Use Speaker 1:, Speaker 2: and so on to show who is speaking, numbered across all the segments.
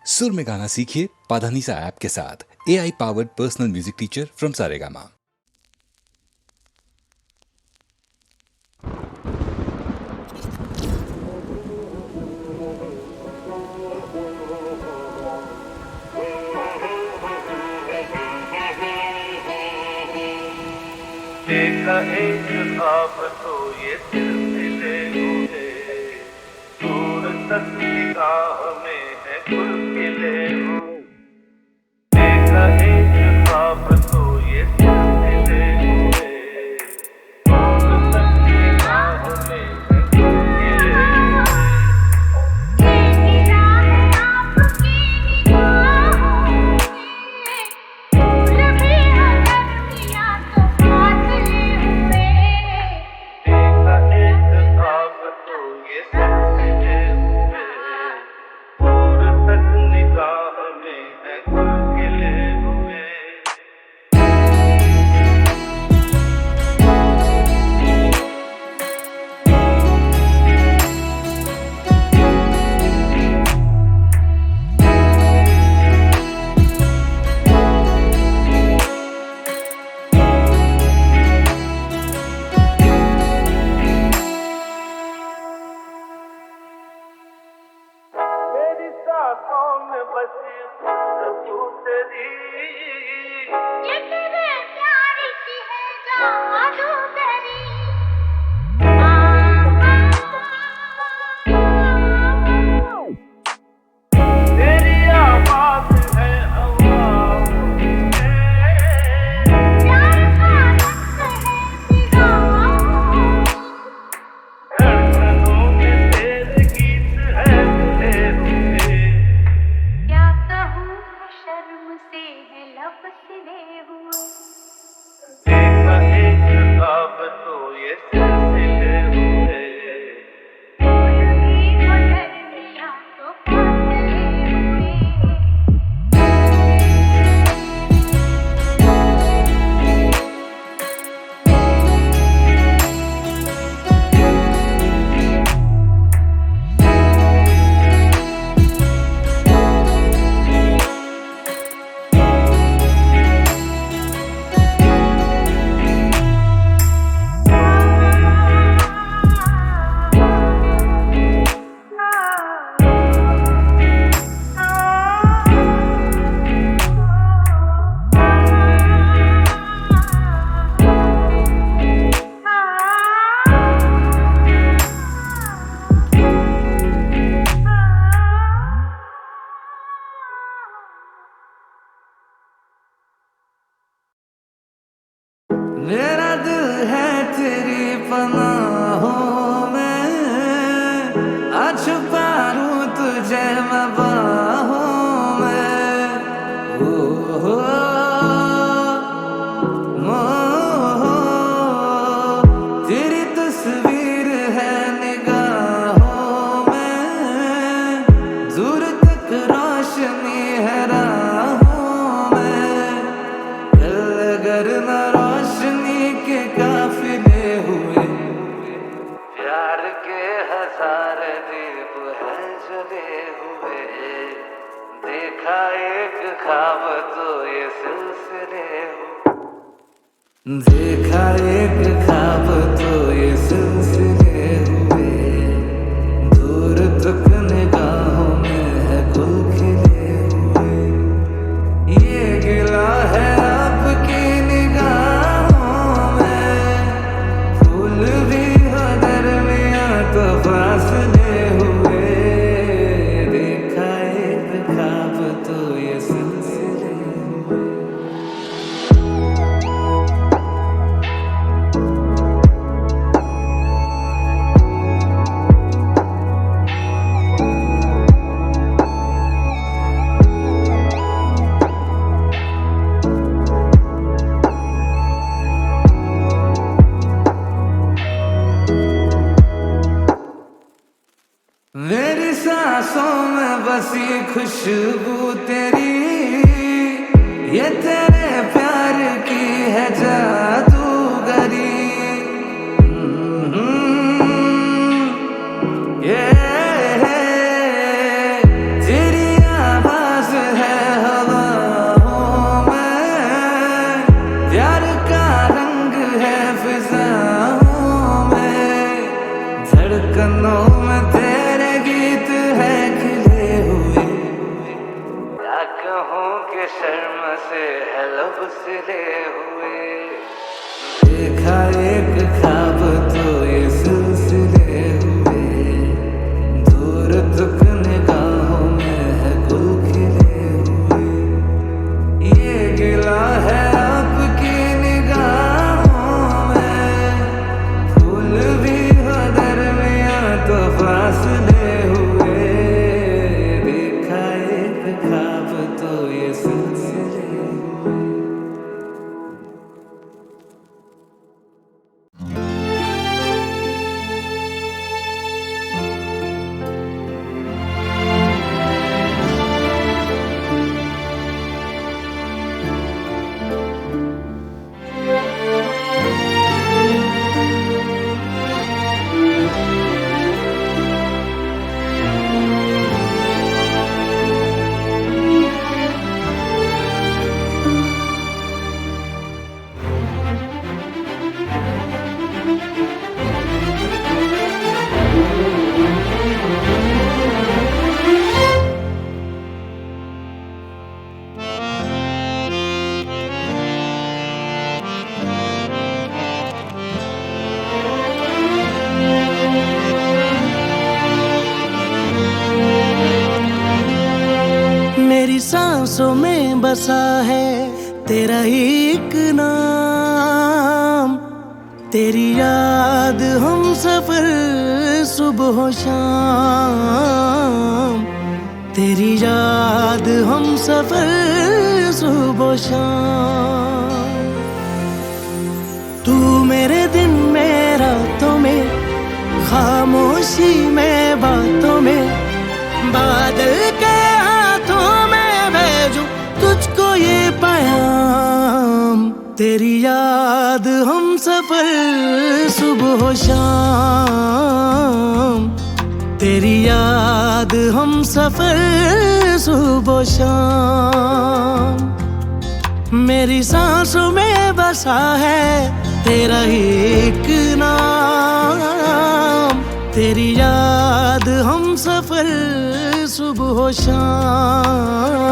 Speaker 1: सुर में गाना सीखिए पाधानीसा ऐप के साथ। AI powered personal music teacher from Saregama.
Speaker 2: देखा एक ख्वाब तो ये दिल मिले हुए, दूर तक निगाह में है गुल खिले हुए। देखा एक ख्वाब तो ये दिल मिले हुए, दूर तक निगाह में है गुल खिले हुए। बसी खुशबू तेरी,
Speaker 3: ये तेरे प्यार की है जादूगरी।
Speaker 2: तेरी आवाज है आवाज में,
Speaker 3: प्यार का रंग है निगाहों,
Speaker 2: धड़कनों में तेरे गीत है मिले हुए।
Speaker 3: क्या कहूँ मैं शर्म से है लब सिले हुए।
Speaker 2: देखा एक ख्वाब तो ये सिलसिले हुए।
Speaker 3: भी बदल दिया तो फासले हुए।
Speaker 4: मेरा दिल है तेरी पनाहों में, आज पारूं तुझे मैं बाहों में। हो तेरी तस्वीर है निगाहों में, दूर तक रोशनी है राहों में। कल अगर न रोशनी के काफिले हुए, प्यार के हजार दीप है जले हुए। देखा एक ख्वाब तो ये सिलसिले हुए, देखा एक ख्वाब तो ये सिलसिले हुए। दूर तक निगाहों में है गुल खिले हुए। ये गिला है आपकी निगाहों में, फूल भी हो दरमियां तो फासले हुए। देखा एक ख्वाब तो ये सिलसिले हुए। मेरी सांसों में बसी खुशबू तेरी, ये तेरे प्यार की है जादूगरी। ये तेरी आवाज ये शर्म से है लब सिले हुए। देखा एक ख्वाब तो ये सिलसिले हुए, दूर तक निगाहों में है गुल खिले हुए। ये गिला है आपकी निगाहों में, फूल भी हो दरमियां तो फासले हुए। देखा एक ख्वाब तो ये सिलसिले हुए।
Speaker 5: मेरी सांसों में बसा है तेरा ही एक नाम, तेरी याद हम सफर सुबह शाम, तेरी याद हम सफर सुबह शाम। तू मेरे दिन में रातों में, खामोशी में बातों में, बादल के हाथों में भेजूं तुझको ये पैगाम। तेरी याद हम सफर सुबह शाम, तेरी याद हम सफर सुबह शाम। मेरी सांसों में बसा है तेरा ही एक नाम, तेरी याद हम सफर सुबह शाम,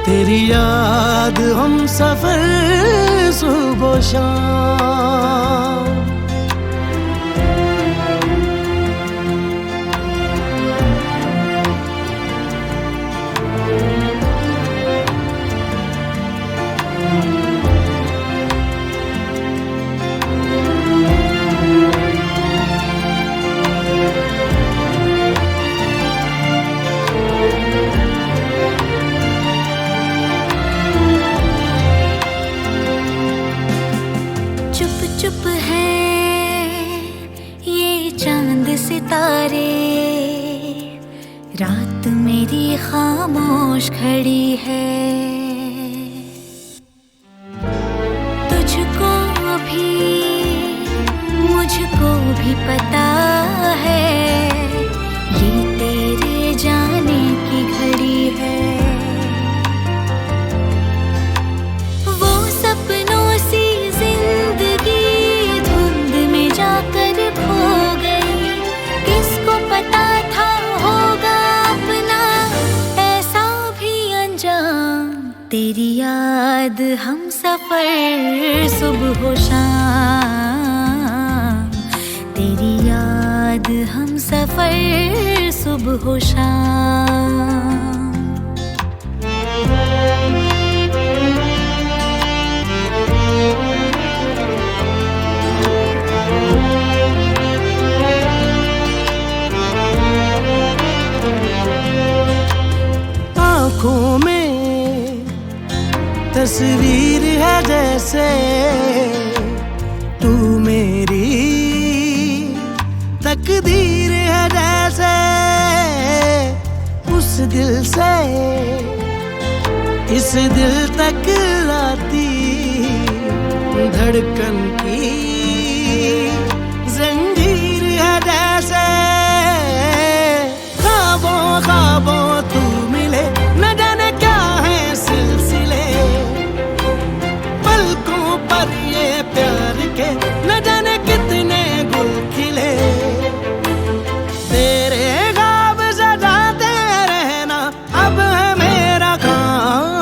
Speaker 5: तेरी याद हम सफर सुबह शाम।
Speaker 3: चुप चुप है ये चांद सितारे, रात मेरी खामोश खड़ी है। तुझको भी मुझको भी पता है ये तेरे जाने की घड़ी है। वो सपनों सी जिंदगी धुंध में जाकर खो गई, किसको पता था होगा अपना ऐसा भी अंजाम। तेरी याद हम सफर सुबह शाम, तेरी याद हम सफर सुबह शाम।
Speaker 5: आँखों में तस्वीर है जैसे तू मेरी तकदीर है जैसे, उस दिल से इस दिल तक लाती धड़कन की जंजीर है जैसे। ख्वाबों ख्वाबों तू मिले, न जाने क्या है सिलसिले, पलकों पर ये प्यार के न जाने कितने गुल खिले। तेरे ख्वाब सजाते रहना अब है मेरा काम,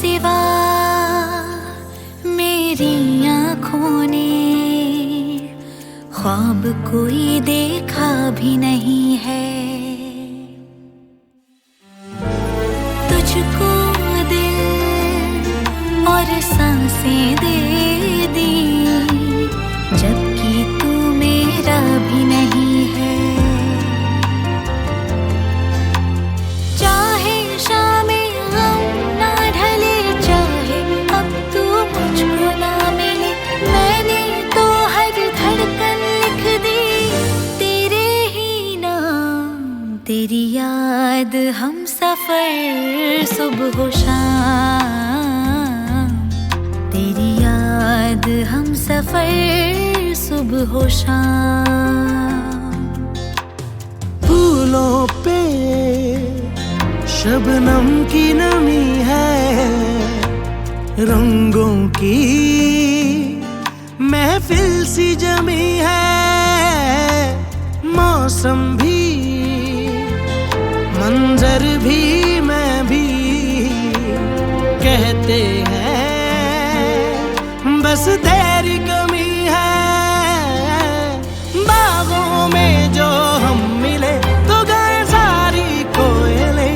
Speaker 3: सिवा मेरी आँखों ने ख्वाब कोई देखा भी नहीं है। तुझको दिल और सांसें दे दी जबकि तू मेरा भी नहीं है। चाहे शामें गम ना ढले, चाहे अब तू मुझको ना मिले, मैंने तो हर धड़कन लिख दी तेरे ही नाम। तेरी याद हम सफर सुबह हो शाम, तेरी याद हम सफर सुबह हो शाम।
Speaker 5: फूलों पे शबनम की नमी है, रंगों की महफिल सी जमी है। मौसम भी मंजर भी मैं भी कहते हैं बस तेरी कमी है। बागों में जो हम मिले तो गाए सारी कोयले,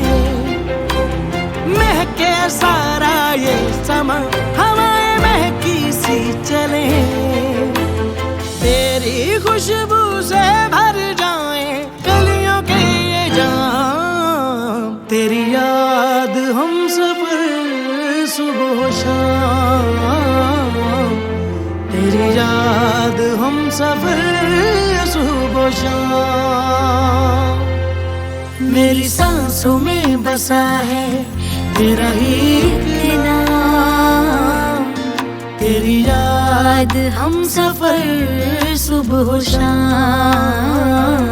Speaker 5: महके सारा ये समा हवाएं महकी सी चले। तेरी खुशबू से भर जाए कलियों के ये जाम। तेरी याद हम सफर सुबह शाम, तेरी याद हम सफर सुबह शाम। मेरी सांसों में बसा है तेरा ही नाम। तेरी याद हम सफर सुबह शाम,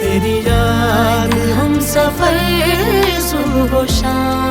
Speaker 5: तेरी याद हम सफर सुबह शाम।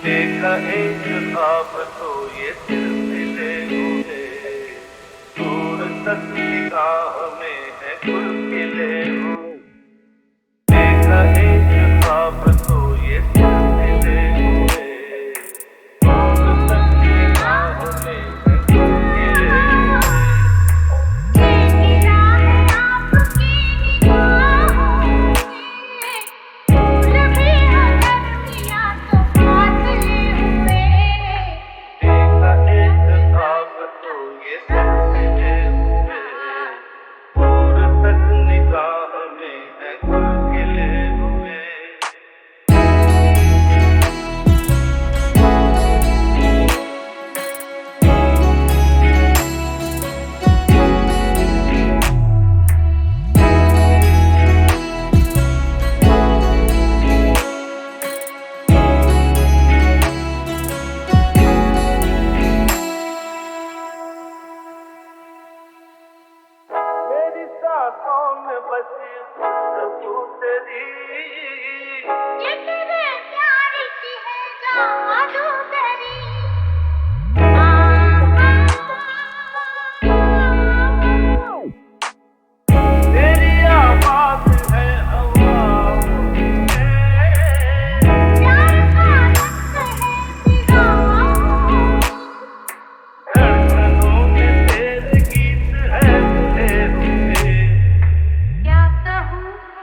Speaker 2: देखा एक ख्वाब तो ये सिलसिले हुए, दूर तक निगाह में है खुलखिले हुए। देखा एक ख्वाब तो ये सिलसिले हुए, दूर तक निगाह में है खुलखिले हुए।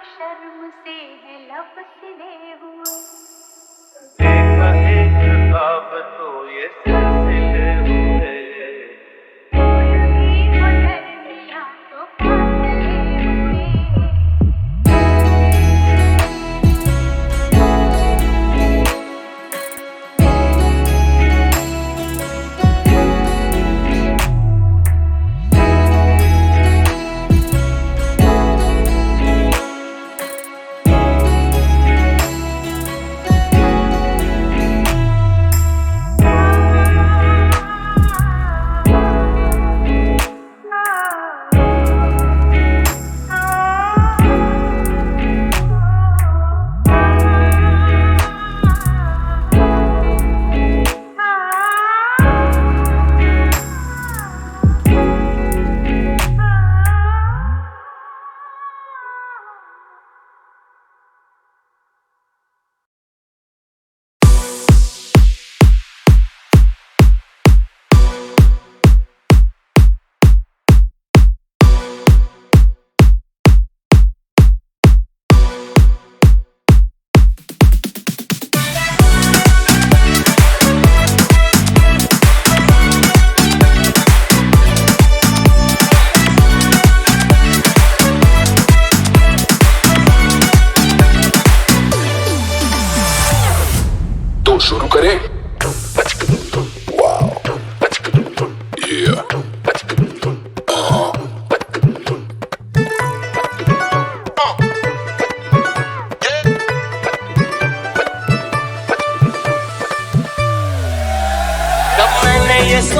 Speaker 3: शर्म से है लब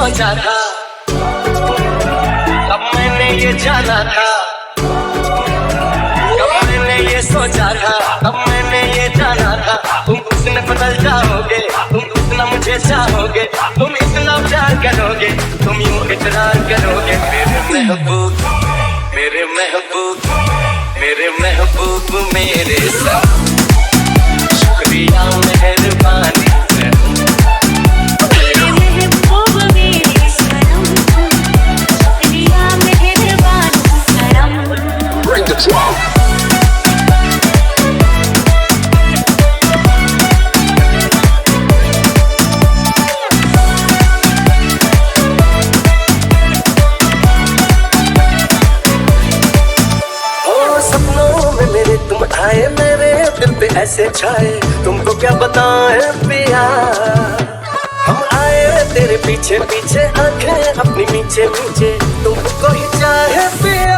Speaker 5: सोचा था, कब मैंने ये जाना था, कब मैंने ये सोचा था, कब मैंने ये जाना था। तुम उसने बदल जाओगे, तुम इतना मुझे चाहोगे, तुम इतना प्यार करोगे, तुम यूं इकरार करोगे। मेरे महबूब, मेरे महबूब, मेरे महबूब, मेरे साथ शुक्रिया मेहरबानी। ऐसे छाए तुमको क्या बताएं पिया, हम आए तेरे पीछे पीछे, आंखें अपनी मीचे मीचे, तुमको ही चाहे पिया।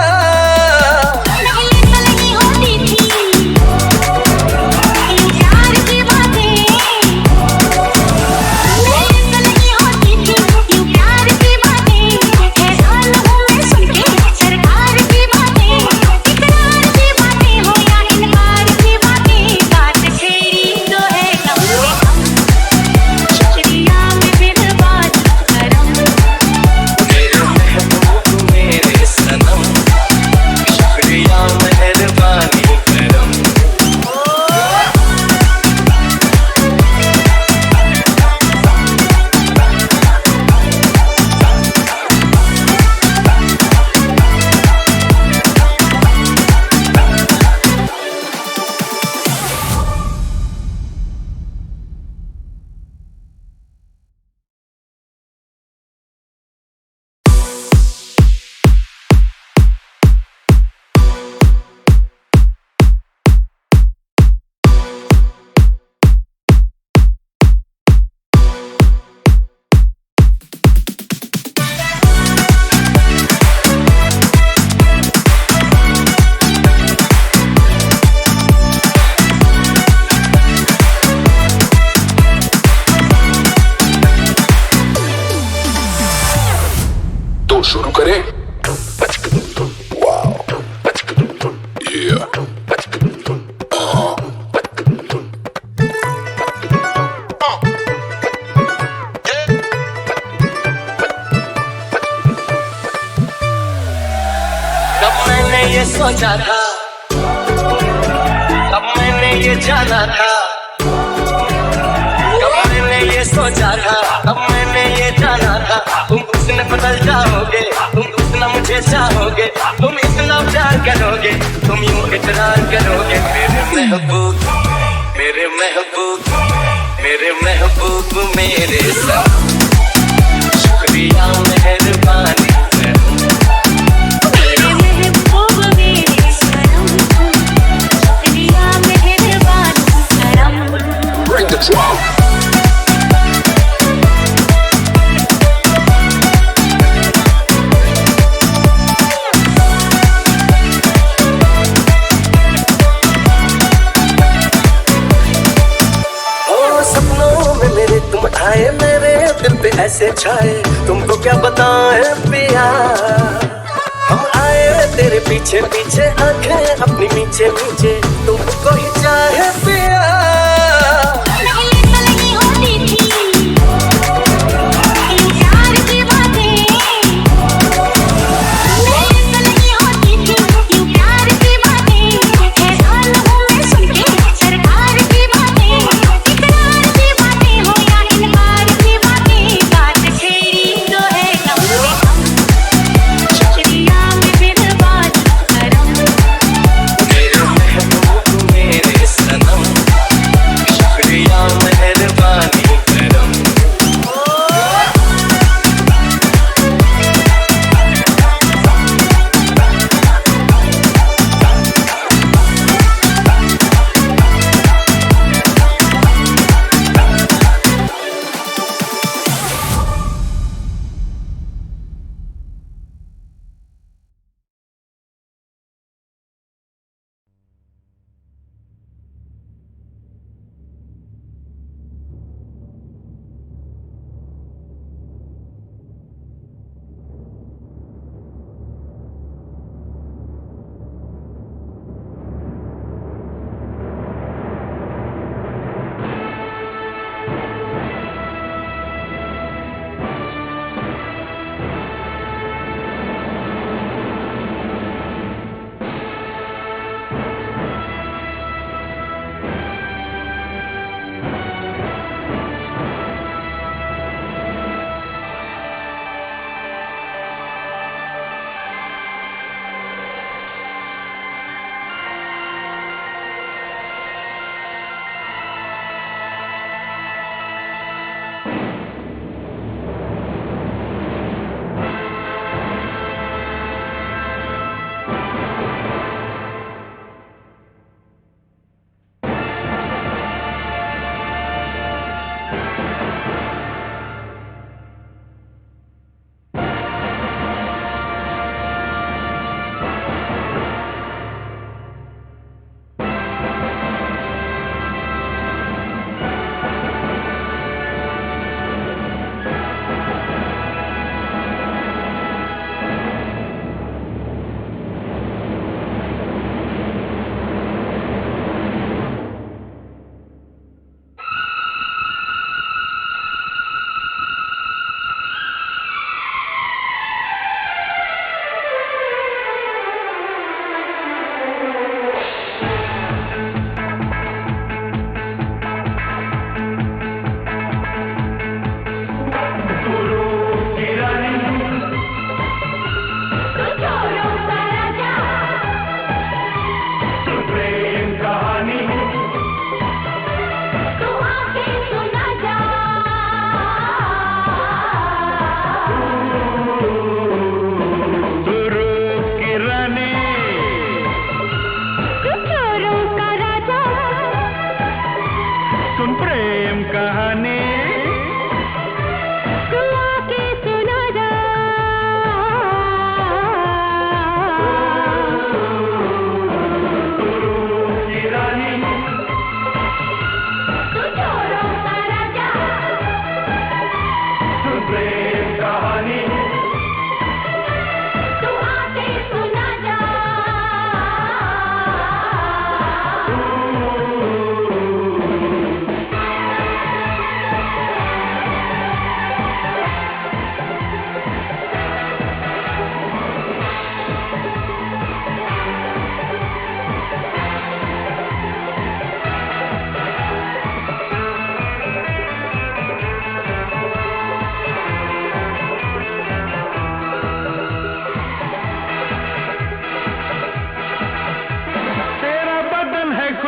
Speaker 6: शुरू करें।
Speaker 5: कब मैंने ये सोचा था, कब मैंने ये जाना था, कब मैंने ये सोचा था, कब मैंने ये जाना था। तुम उसने बदल जाओगे, तुम उतना मुझे चाहोगे, तुम इतना प्यार करोगे, तुम यूं इकरार करोगे। मेरे महबूब, मेरे महबूब, मेरे महबूब, मेरे साथ शुक्रिया मेहरबानी। ऐसे छाए तुमको क्या बताएं पिया, हम आए तेरे पीछे पीछे, आंखें अपनी मीचे मीचे, तुमको ही चाहे पिया।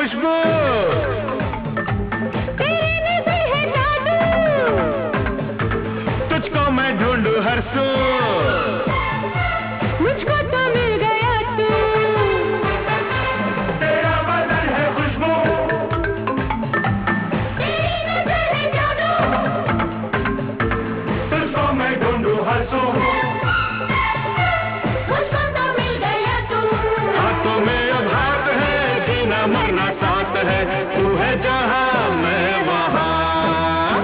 Speaker 7: खुशबू,
Speaker 3: तेरी नजर है जादू,
Speaker 7: तुझको मैं ढूंढूं हर सू,
Speaker 3: मुझको तो मिल गया तू।
Speaker 7: तेरा बदन है खुशबू,
Speaker 3: तेरी नजर है जादू,
Speaker 7: तुझको मैं ढूंढूं हर सू,
Speaker 3: मुझको तो मिल गया तू।
Speaker 7: हाथों में अब हाथ है, जीना मरना साथ है, तू है जहां मैं वहां,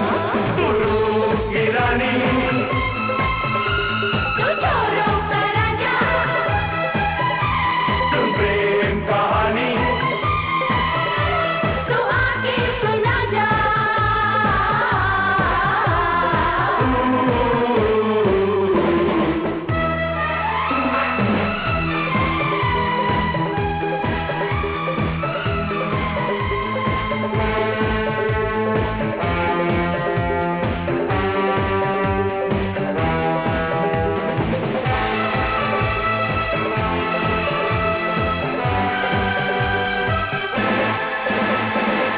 Speaker 7: तू रूप की रानी,
Speaker 3: तू छोरों का राजा,
Speaker 7: तुम प्रेम कहानी,
Speaker 3: तू आके सुना जा।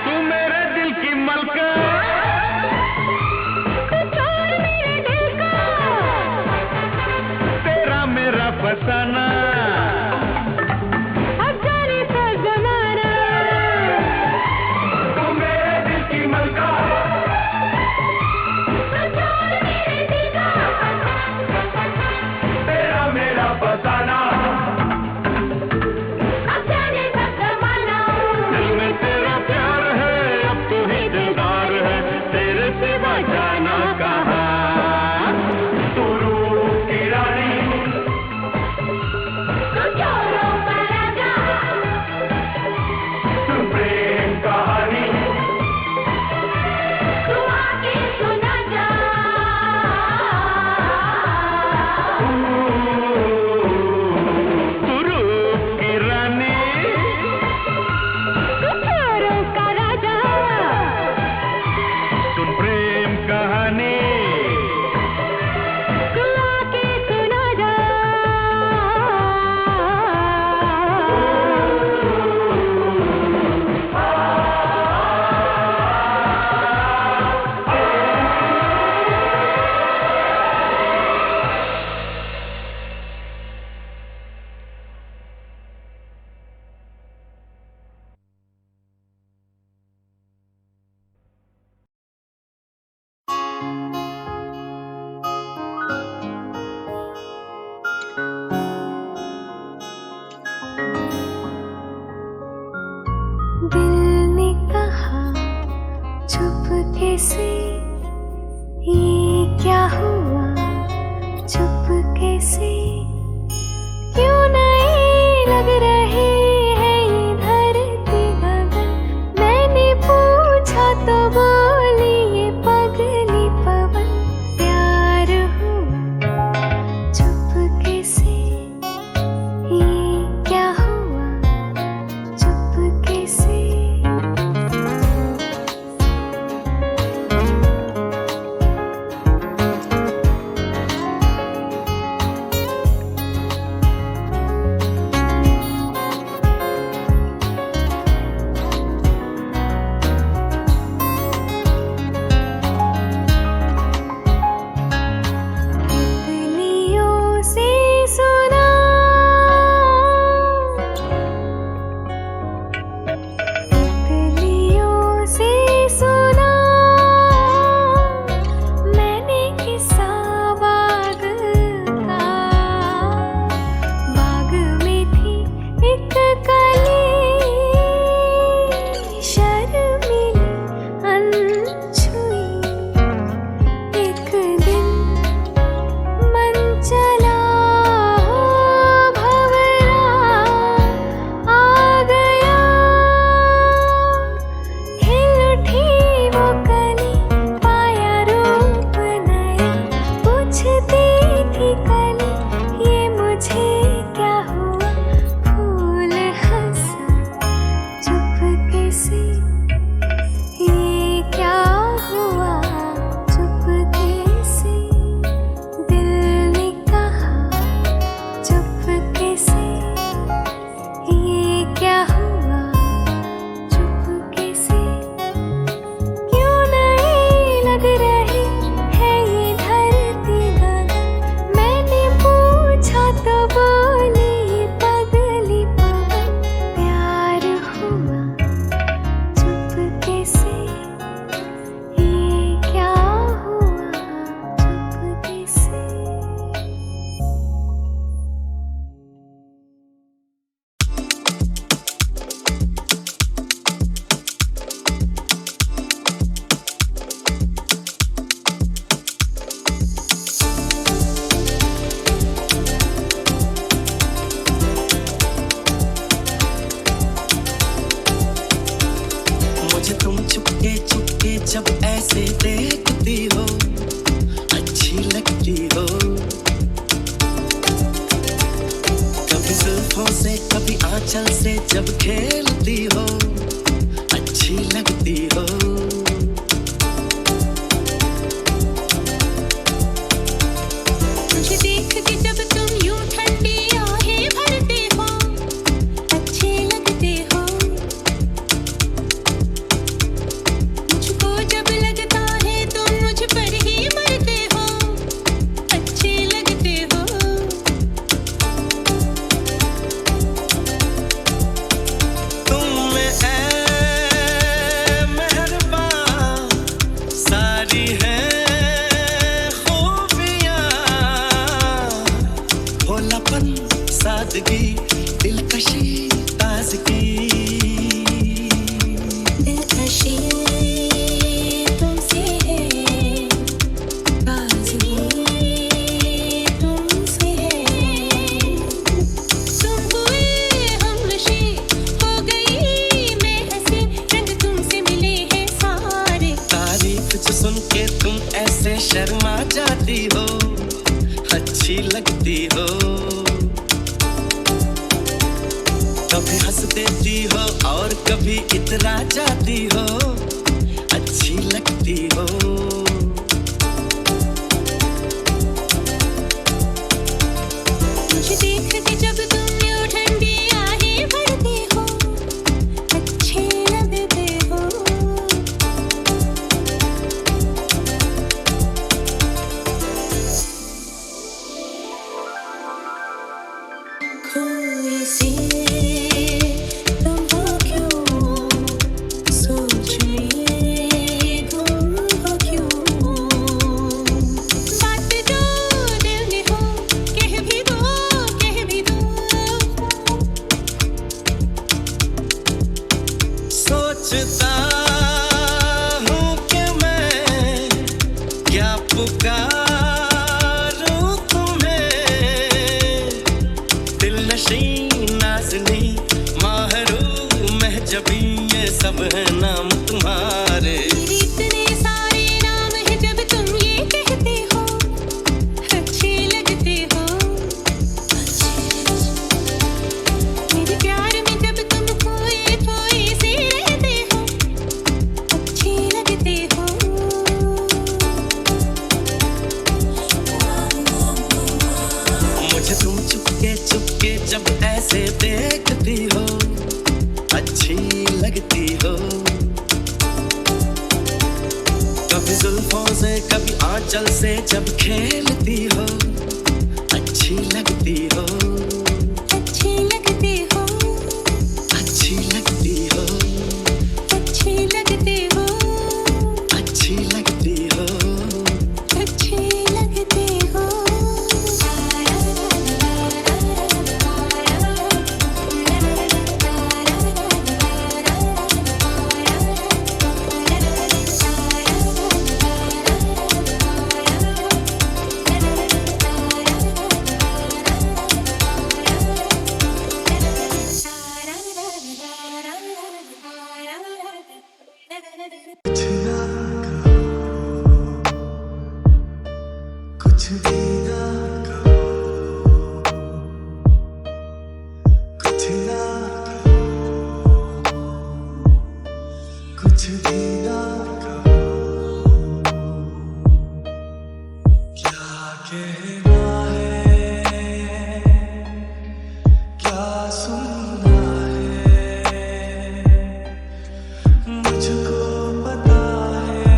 Speaker 7: तू मेरे दिल की मलका,
Speaker 3: तू चोर मेरे दिल का,
Speaker 7: तेरा मेरा फसाना,
Speaker 3: अब जाने सा जमाना।
Speaker 7: तू मेरे दिल की मलका,
Speaker 3: तू चोर मेरे दिल का,
Speaker 7: तेरा मेरा फसाना,
Speaker 3: अब जाने सा जमाना।
Speaker 7: दिल में तेरा प्यार है, अब तू ही दिलदार है, तेरे सिवा जाना कहाँ, तू रूप की रानी,
Speaker 3: तू चोरों का राजा,
Speaker 7: तू प्रेम कहानी,
Speaker 3: तू आके सुना जा।
Speaker 7: तू रूप की रानी,
Speaker 3: तू चोरों का राजा,
Speaker 7: सुन प्रेम कहानी,
Speaker 3: तू आके सुना जा। दिल ने कहा चुपके से, ये क्या हुआ चुपके से, क्यों नहीं लग रही है ये धरती गगन। मैंने पूछा तो बोली ये पगली पवन, प्यार हुआ चुपके से, ये क्या हुआ चुपके से।
Speaker 8: जब ऐसे देखती हो अच्छी लगती हो, कभी जुल्फों से कभी आंचल से जब खेलती हो अच्छी लगती हो।
Speaker 3: मुझे देख के जब तुम यूं ठंडी आहें भरते हो अच्छे लगते हो, मुझको जब लगता है तुम मुझ पर ही मरते हो अच्छे लगते हो।
Speaker 8: तुम में ऐ मेहरबान सारी हैं खूबियाँ, भोलापन सादगी दिलकशी ताजगी,
Speaker 3: दिलकशी तुमसे है, ताजगी तुमसे है, तुम हुए हमनशी हो गई मैं हंसी, रंग तुमसे मिले हैं सारे।
Speaker 8: तारीफ जो सुन के तुम ऐसे शर्मा जाती हो अच्छी लगती हो, कभी हंस देती हो और कभी इतरा जाती हो अच्छी लगती हो।
Speaker 3: मुझे देख के जब तुम यूं ठंडी आहें भरते हो अच्छे लगते हो, खोए से तुम हो क्यों, सोच में गुम हो क्यों, बात जो दिल में हो कह भी दो, कह भी दो।
Speaker 8: सोचता हूँ कि मैं क्या पुकारूं तुम्हें, दिलनशी नाज़नी माहरू महजबी ये सब है नाम तुम्हारे।
Speaker 3: मेरे इतने सारे नाम हैं जब तुम ये कहते हो अच्छे लगते हो, मेरे प्यार में जब तुम खोए खोए से रहते हो अच्छे लगते हो।
Speaker 8: मुझे तुम चुपके चुपके जब ऐसे देखती हो अच्छी लगती हो, कभी जुल्फों से कभी आंचल से जब खेलती हो अच्छी लगती हो,
Speaker 3: अच्छे लगते हो,
Speaker 8: अच्छी लगती हो,
Speaker 3: अच्छे लगते हो,
Speaker 8: अच्छी लगती हो।
Speaker 3: अच्छे लगते हो।
Speaker 8: कुछ भी ना कहो, कुछ ना कहो, कुछ भी ना कहो, क्या कहना है, क्या सुनना है, मुझको पता है,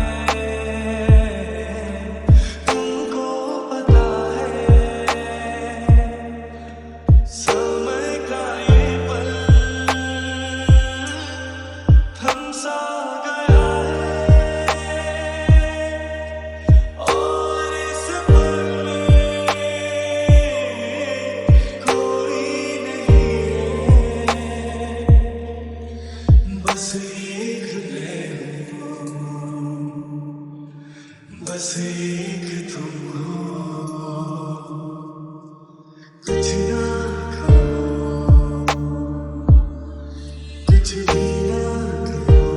Speaker 8: तुमको पता है, समय का ये पल थम सा गया है, और इस पल में कोई नहीं है, बस एक मैं हूँ, बस एक तुम हो, कुछ ना कहो, कुछ भी ना कहो,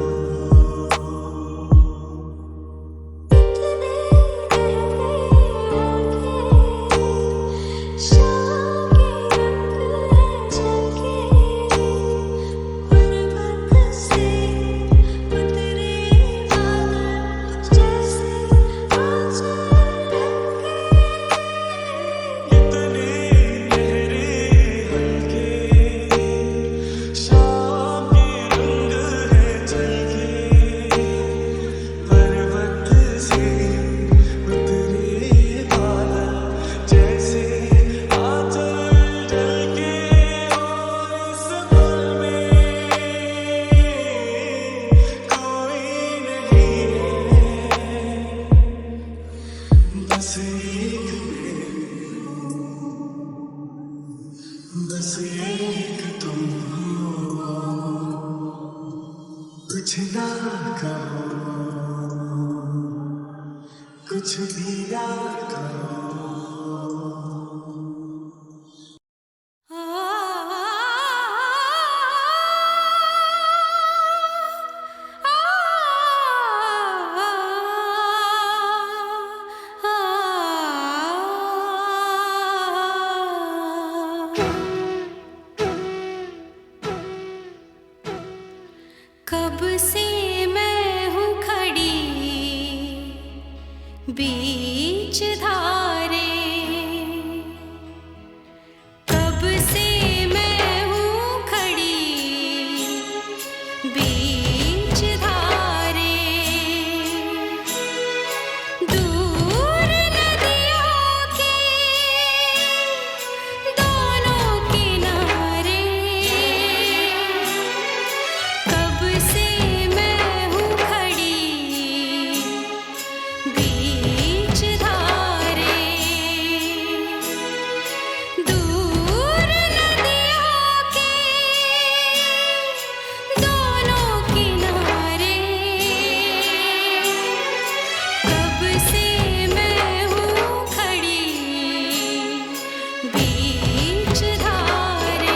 Speaker 8: कुछ ना कहो, कुछ भी ना कहो।
Speaker 3: कब से मैं हूँ खड़ी बीच धारे, कब से मैं हूँ खड़ी बीच धारे, दूर नदियों के दोनों किनारे, कब से मैं हूँ खड़ी बीच धारे, दूर नदियों के दोनों किनारे, कब से मैं हूँ खड़ी बीच धारे।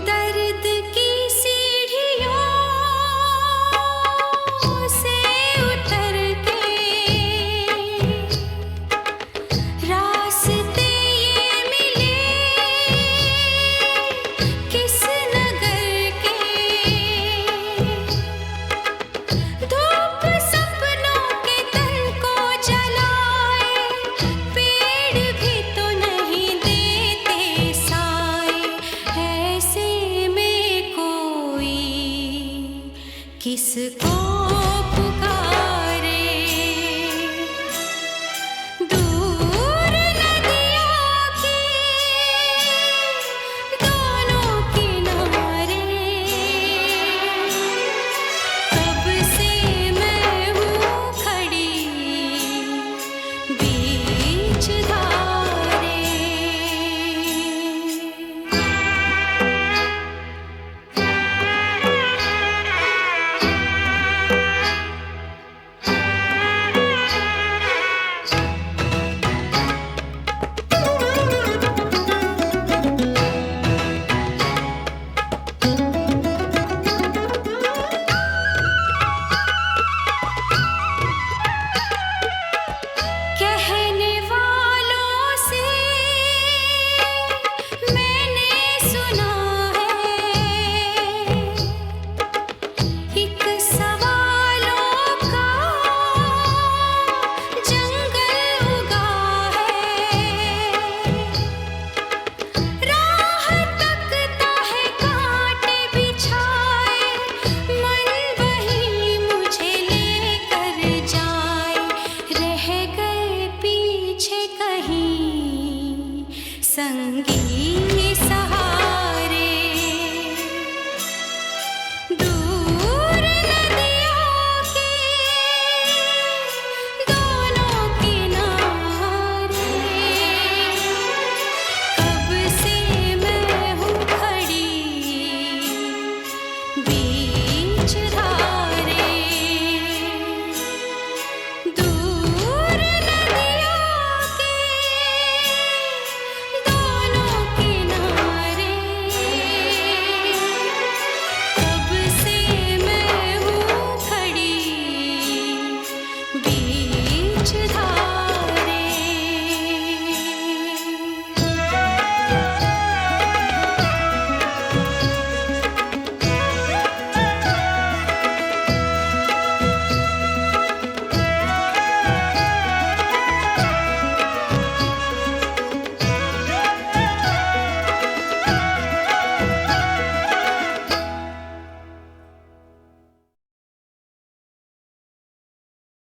Speaker 3: दर्द की सीढ़ियों से उतर के रास्ते ये मिले किस नगर के, धूप सपनों के तन को जलाए, पेड़ भी तो नहीं देते साए, ऐसे में कोई किसको